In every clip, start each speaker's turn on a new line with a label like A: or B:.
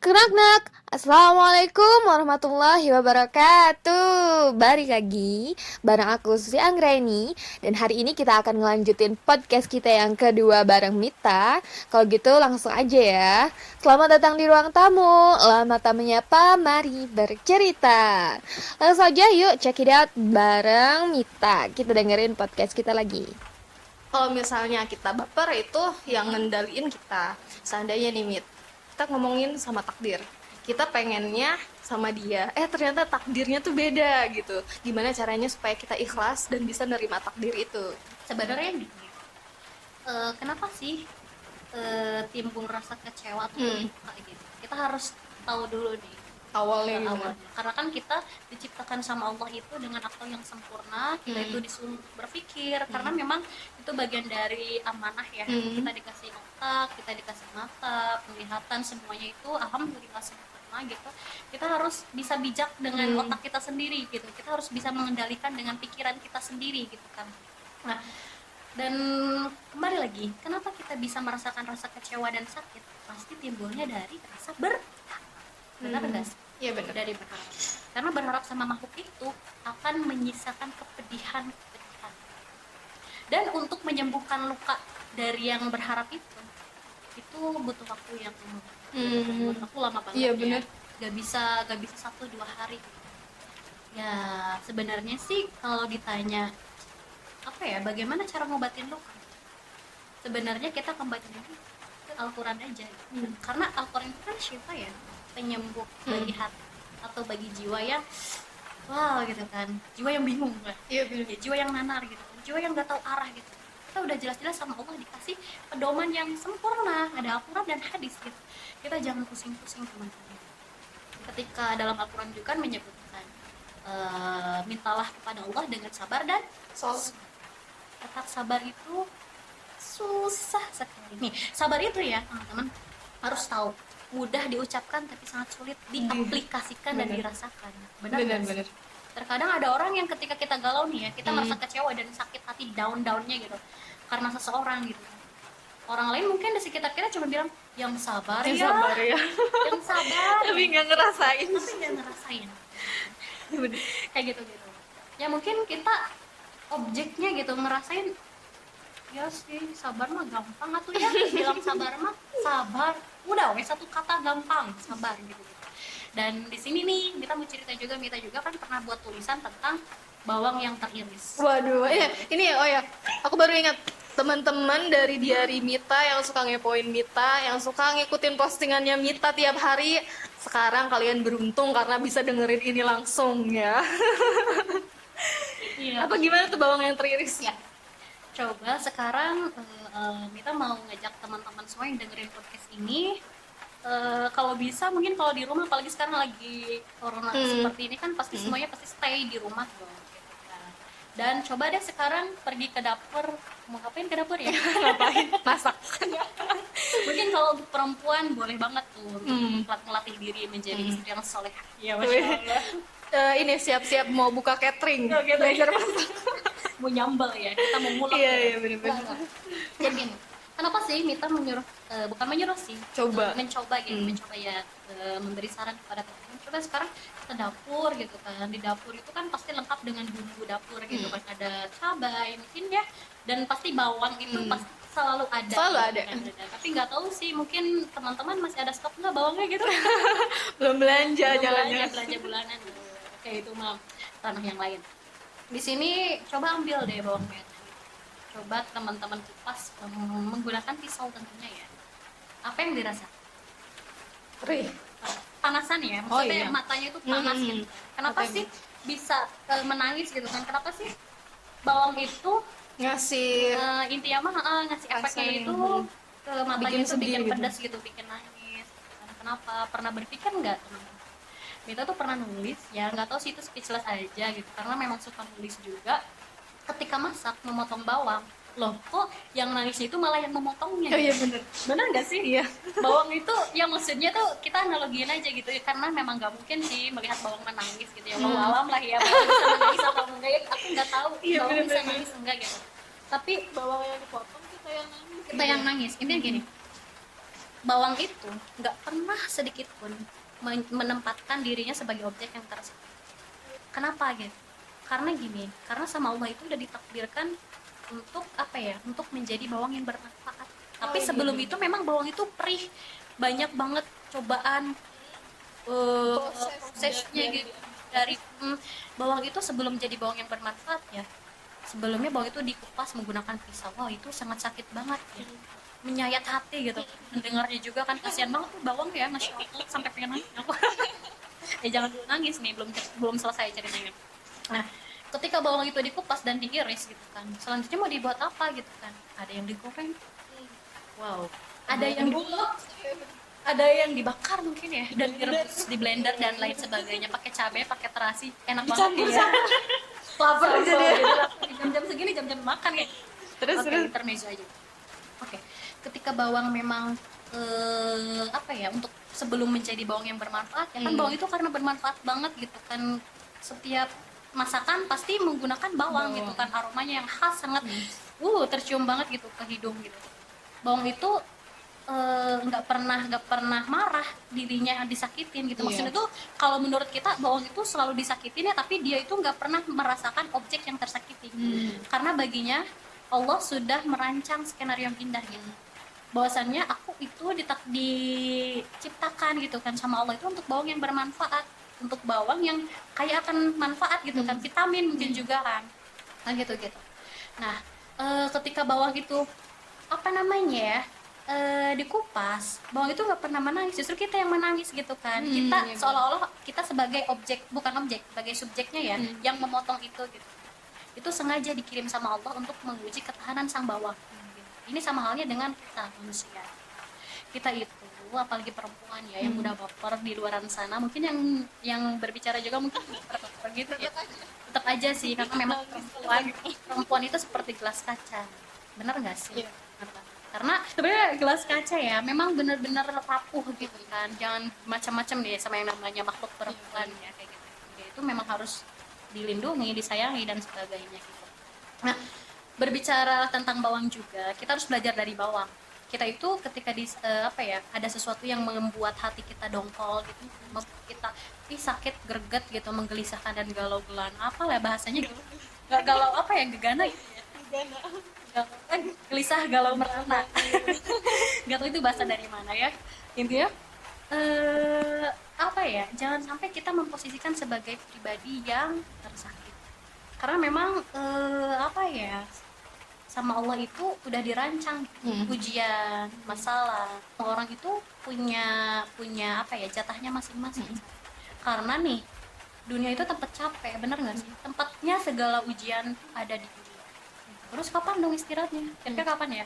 A: Kenak-nak, Assalamualaikum warahmatullahi wabarakatuh. Balik lagi bareng aku Susi Anggreni. Dan hari ini kita akan ngelanjutin podcast kita yang kedua bareng Mita. Kalau gitu langsung aja ya. Selamat datang di ruang tamu. Lama tak menyapa, mari bercerita. Langsung aja yuk check it out bareng Mita. Kita dengerin podcast kita lagi.
B: Kalau misalnya kita baper itu yang ngendaliin kita. Seandainya nih Mit, kita ngomongin sama takdir, kita pengennya sama dia, ternyata takdirnya tuh beda gitu. Gimana caranya supaya kita ikhlas dan bisa nerima takdir itu?
C: Sebenarnya gini, kenapa sih timbul rasa kecewa atau suka gitu? Kita harus tahu dulu nih
B: Awalnya gimana?
C: awalnya. Karena kan kita diciptakan sama Allah itu dengan akal yang sempurna, kita itu disuruh berpikir karena memang itu bagian dari amanah ya. Kita dikasih otak, kita dikasih mata, penglihatan, semuanya itu alhamdulillah sempurna gitu. Kita harus bisa bijak dengan otak kita sendiri gitu. Kita harus bisa mengendalikan dengan pikiran kita sendiri gitu kan. Nah, dan kembali lagi, kenapa kita bisa merasakan rasa kecewa dan sakit? Pasti timbulnya dari rasa benar nggak sih?
B: Iya benar.
C: Dari berharap. Karena berharap sama makhluk itu akan menyisakan kepedihan. Dan untuk menyembuhkan luka dari yang berharap itu butuh waktu yang lama. Butuh waktu lama banget.
B: Iya benar.
C: Gak bisa 1-2 hari. Ya sebenarnya sih kalau ditanya apa ya, bagaimana cara ngobatin luka? Sebenarnya kita kembali lagi ke Al-Quran aja gitu. Karena Al-Quran itu kan syifa ya, penyembuh bagi hati atau bagi jiwa yang wow gitu kan, jiwa yang bingung lah,
B: Iya benar.
C: ya, jiwa yang nanar gitu, jiwa yang nggak tahu arah gitu. Kita udah jelas-jelas sama Allah dikasih pedoman yang sempurna, ada Al-Quran dan hadis gitu. Kita jangan pusing-pusing teman-teman. Ketika dalam Al-Quran juga kan menyebutkan mintalah kepada Allah dengan sabar dan tetap sabar itu susah sekali. Nih, sabar itu ya, teman-teman harus tahu, mudah diucapkan tapi sangat sulit diaplikasikan dan dirasakan. Benar. Terkadang ada orang yang ketika kita galau nih ya, kita merasa kecewa dan sakit hati down-downnya gitu karena seseorang gitu. Orang lain mungkin di sekitar kita cuma bilang yang sabar ya, yang sabar.
B: Tapi nggak ngerasain.
C: Kayak gitu. Ya mungkin kita objeknya gitu ngerasain, ya sih sabar mah gampang atuh ya, bilang sabar mah sabar udah wes satu kata gampang sabar gitu. Dan di sini nih Mita mau cerita juga, Mita juga kan pernah buat tulisan tentang bawang yang teriris.
B: Waduh, ini aku baru ingat teman-teman dari Diari Mita yang suka ngepoin Mita, yang suka ngikutin postingannya Mita tiap hari. Sekarang kalian beruntung karena bisa dengerin ini langsung ya.
C: Iya.
B: Apa gimana tuh bawang yang teriris?
C: Ya, coba sekarang Mita mau ngajak teman-teman semua yang dengerin podcast ini, kalau bisa mungkin kalau di rumah, apalagi sekarang lagi corona seperti ini kan, pasti semuanya pasti stay di rumah dong gitu kan. Dan coba deh sekarang pergi ke dapur. Mau ngapain ke dapur ya?
B: Ngapain? Masak.
C: Mungkin kalau untuk perempuan boleh banget tuh untuk melatih diri menjadi istri yang soleh. Ya masya Allah.
B: Ini siap-siap mau buka catering.
C: Belajar masak. Mau nyambel ya, kita mau mulak.
B: Iya benar-benar.
C: Jadi gini, kenapa sih Mita menyuruh, bukan menyuruh sih, mencoba ya, memberi saran kepada teman-teman, coba sekarang ke dapur gitu kan. Di dapur itu kan pasti lengkap dengan bumbu dapur gitu kan, ada cabai mungkin ya, dan pasti bawang itu pasti selalu ada. Tapi nggak tahu sih, mungkin teman-teman masih ada stok nggak bawangnya gitu.
B: Belum belanja jalan-jalan.
C: Belanja bulanan. Kayak itu mah ranah yang lain. Di sini coba ambil deh bawang merah. Coba teman-teman kupas menggunakan pisau tentunya ya. Apa yang dirasa?
B: Perih.
C: Panasan ya, maksudnya matanya itu panas gitu. Kenapa sih bisa menangis gitu kan? Kenapa sih bawang itu
B: Ngasih
C: intinya mah ngasih efeknya itu ke matanya itu bikin pedas gitu, bikin nangis. Kenapa? Pernah berpikir nggak teman-teman? Mita tuh pernah nulis ya, nggak tahu sih itu speechless aja gitu, karena memang suka nulis juga. Ketika masak memotong bawang, loh kok yang nangis itu malah yang memotongnya?
B: Oh iya
C: benar nggak sih?
B: Iya.
C: Bawang itu ya maksudnya tuh kita analogiin aja gitu ya, karena memang nggak mungkin sih melihat bawang menangis gitu ya. Wallahu alam lah ya, bawang bisa menangis atau enggak ya, aku nggak tahu bawang bisa nangis enggak gitu. Tapi
B: Bawang yang dipotong kita yang nangis.
C: kita yang nangis. Intinya gini, bawang itu nggak pernah sedikit pun menempatkan dirinya sebagai objek yang tersakiti. Kenapa gitu? Karena gini, karena sama Allah itu udah ditakdirkan untuk apa ya? Untuk menjadi bawang yang bermanfaat. Tapi sebelum itu memang bawang itu perih, banyak banget cobaan, prosesnya gitu dari bawang itu sebelum jadi bawang yang bermanfaat ya. Sebelumnya bawang itu dikupas menggunakan pisau. Wah, itu sangat sakit banget ya. Menyayat hati gitu. Mendengarnya juga kan kasihan banget tuh bawang ya, Masya Allah, sampai pengen nangis aku. Jangan dulu nangis nih, belum belum selesai ceritanya. Nah, ketika bawang itu dikupas dan diiris gitu kan, selanjutnya mau dibuat apa gitu kan? Ada yang digoreng, wow, ada yang ada yang dibakar mungkin ya, dan direbus di blender dan lain sebagainya, pakai cabai, pakai terasi, enak banget ya. Lapar jadi jam-jam segini, jam-jam makan ya. Terus intermezzo aja. Oke, ketika bawang memang apa ya, untuk sebelum menjadi bawang yang bermanfaat ya kan, bawang itu karena bermanfaat banget gitu kan, setiap masakan pasti menggunakan bawang gitu kan, aromanya yang khas sangat tercium banget gitu ke hidung gitu. Bawang itu nggak pernah marah dirinya disakitin gitu. Maksudnya tuh kalau menurut kita bawang itu selalu disakitin ya, tapi dia itu nggak pernah merasakan objek yang tersakiti. Karena baginya Allah sudah merancang skenario yang indah gitu. Bahwasannya aku itu diciptakan gitu kan sama Allah itu untuk bawang yang bermanfaat, untuk bawang yang kaya akan manfaat gitu kan, vitamin mungkin juga kan. Nah gitu. Nah, ketika bawang itu apa namanya ya, dikupas, bawang itu nggak pernah menangis, justru kita yang menangis gitu kan. Kita seolah-olah kita sebagai objek, bukan objek, sebagai subjeknya ya, yang memotong itu gitu. Itu sengaja dikirim sama Allah untuk menguji ketahanan sang bawang gitu. Ini sama halnya dengan kita manusia. Kita itu apalagi perempuan ya, yang udah baper di luaran sana, mungkin yang berbicara juga mungkin baper gitu ya. Tetap aja sih, karena memang perempuan itu seperti gelas kaca. Bener nggak sih? Karena sebenarnya gelas kaca ya memang benar-benar rapuh gitu kan, jangan macam-macam deh sama yang namanya makhluk perempuan ya, kayak gitu ya, itu memang harus dilindungi, disayangi dan sebagainya gitu. Nah, berbicara tentang bawang juga, kita harus belajar dari bawang. Kita itu ketika apa ya, ada sesuatu yang membuat hati kita dongkol gitu, kita sakit, greget gitu, menggelisahkan dan galau-gelan, apalah bahasanya, galau apa ya, gegana gitu ya, gelisah, galau, merana. Gak tahu itu bahasa dari mana ya, intinya apa ya, jangan sampai kita memposisikan sebagai pribadi yang tersakiti, karena memang apa ya, sama Allah itu udah dirancang ujian, masalah, orang itu punya apa ya, jatahnya masing-masing. Karena nih dunia itu tempat capek, bener nggak sih, tempatnya segala ujian ada di dunia. Terus kapan dong istirahatnya? Kira-kira kapan ya?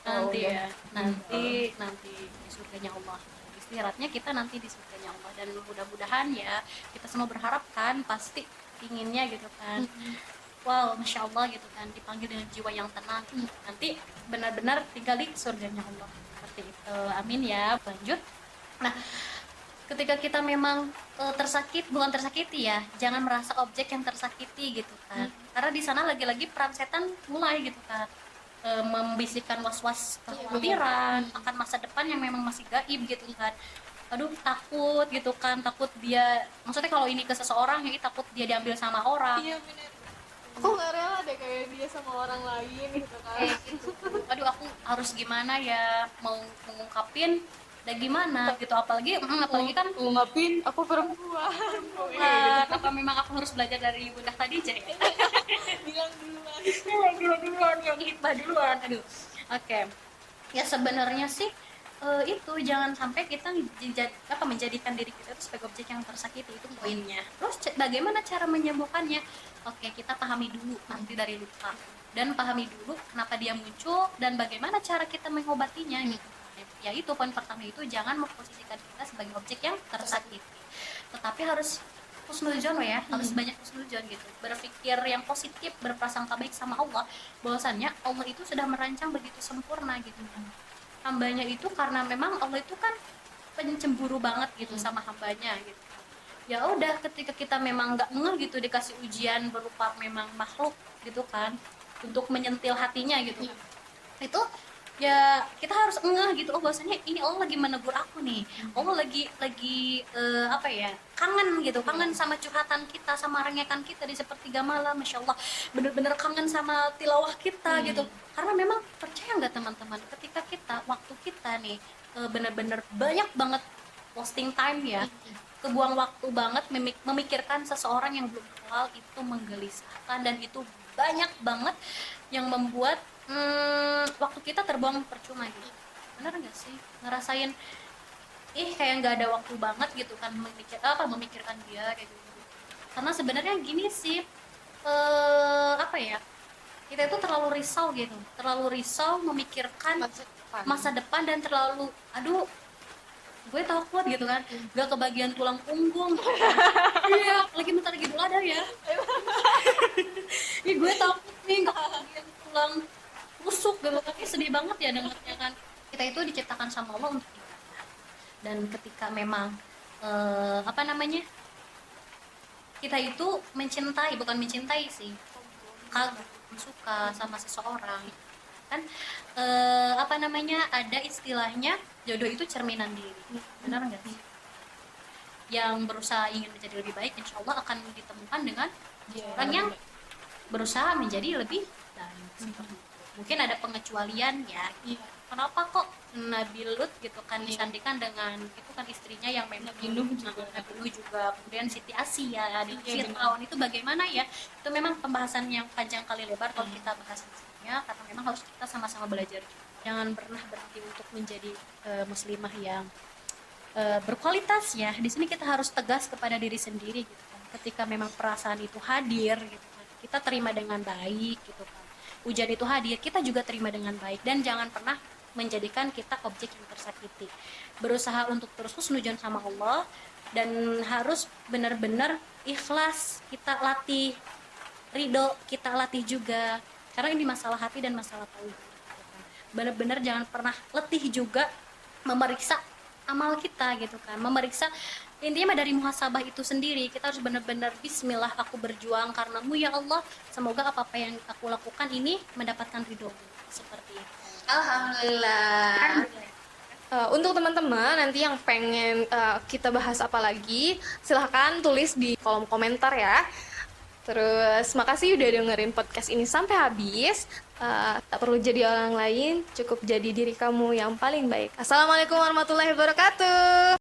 C: Nanti ya, nanti di surganya Allah. Istirahatnya kita nanti di surganya Allah, dan mudah-mudahan ya kita semua berharap kan, pasti inginnya gitu kan. Wow, Masya Allah gitu kan, dipanggil dengan jiwa yang tenang. Nanti benar-benar tinggal di surganya Allah. Seperti itu. Amin ya. Lanjut. Nah, ketika kita memang bukan tersakiti ya, jangan merasa objek yang tersakiti gitu kan. Karena di sana lagi-lagi peran setan mulai gitu kan, membisikkan was-was kekhawatiran akan masa depan yang memang masih gaib gitu kan. Aduh, takut gitu kan, takut dia, maksudnya kalau ini ke seseorang ya, takut dia diambil sama orang.
B: Iya bener, aku nggak rela deh kayak dia sama orang lain gitu kan.
C: Gitu. Aduh, aku harus gimana ya, mau mengungkapin dan gimana gitu, apalagi kan
B: Ngungkapin aku perempuan.
C: apa memang aku harus belajar dari Bunda Khadijah ya?
B: Bilang duluan.
C: Yang hitbah duluan. Aduh. Oke. Ya sebenarnya sih itu jangan sampai kita menjadikan diri kita itu sebagai objek yang tersakiti, itu poinnya. Terus bagaimana cara menyembuhkannya? Oke, kita pahami dulu arti dari luka, dan pahami dulu kenapa dia muncul dan bagaimana cara kita mengobatinya gitu. Yaitu poin pertama itu, jangan memposisikan kita sebagai objek yang tersakiti, tetapi harus husnuzon ya, harus banyak husnuzon gitu, berpikir yang positif, berprasangka baik sama Allah, bahwasannya Allah itu sudah merancang begitu sempurna gitu. Hambanya itu, karena memang Allah itu kan pencemburu banget gitu sama hambanya gitu. Ya udah, ketika kita memang nggak ngeh gitu, dikasih ujian berupa memang makhluk gitu kan, untuk menyentil hatinya gitu, itu ya kita harus ngeh gitu, oh bahwasanya ini Allah lagi menegur aku nih, Allah lagi apa ya, kangen gitu, kangen sama curhatan kita, sama rengekan kita di sepertiga malam. Masya Allah, bener-bener kangen sama tilawah kita gitu. Karena memang percaya nggak teman-teman, ketika kita waktu kita nih bener-bener banyak banget wasting time ya, kebuang waktu banget memikirkan seseorang yang belum kenal, itu menggelisahkan dan itu banyak banget yang membuat waktu kita terbuang percuma gitu. Bener nggak sih ngerasain kayak nggak ada waktu banget gitu kan, memikirkan dia kayak gitu. Karena sebenarnya gini sih, apa ya, kita itu terlalu risau gitu, terlalu risau memikirkan masa depan dan terlalu aduh gue takut gitu kan, gak kebagian tulang punggung. Iya, lagi bentar lagi dulu ada ya. Ih, gue takut nih gak kebagian tulang rusuk gitu kan. Sedih banget ya dengarnya kan. Kita itu diciptakan sama Allah untuk ibadah. Dan ketika memang apa namanya, kita itu mencintai, bukan mencintai sih, kagum, suka sama seseorang kan, apa namanya, ada istilahnya jodoh itu cerminan diri. Benar nggak sih? Yang berusaha ingin menjadi lebih baik, insya Allah akan ditemukan dengan orang yang berusaha menjadi lebih baik. Mungkin ada pengecualian ya. Kenapa kok Nabi Lut gitu kan disandikan dengan itu kan istrinya yang memang Nabi Nuh juga, kemudian Siti Asia di Fir'aun, itu bagaimana ya? Itu memang pembahasan yang panjang kali lebar kalau kita bahas misalnya, karena memang harus kita sama-sama belajar. Jangan pernah berhenti untuk menjadi muslimah yang berkualitas ya. Di sini kita harus tegas kepada diri sendiri gitu kan. Ketika memang perasaan itu hadir gitu kan, kita terima dengan baik gitu kan. Ujian itu hadir, kita juga terima dengan baik, dan jangan pernah menjadikan kita objek yang tersakiti. Berusaha untuk terus husnudzon sama Allah, dan harus benar-benar ikhlas kita latih, ridho kita latih juga, karena ini masalah hati dan masalah tauhid. Benar-benar jangan pernah letih juga memeriksa amal kita gitu kan, memeriksa, intinya dari muhasabah itu sendiri. Kita harus benar-benar bismillah, aku berjuang karenamu ya Allah, semoga apa-apa yang aku lakukan ini mendapatkan ridho-Mu, seperti itu.
B: Alhamdulillah. Untuk teman-teman nanti yang pengen kita bahas apa lagi, silahkan tulis di kolom komentar ya. Terus makasih udah dengerin podcast ini sampai habis. Tak perlu jadi orang lain, cukup jadi diri kamu yang paling baik. Assalamualaikum warahmatullahi wabarakatuh.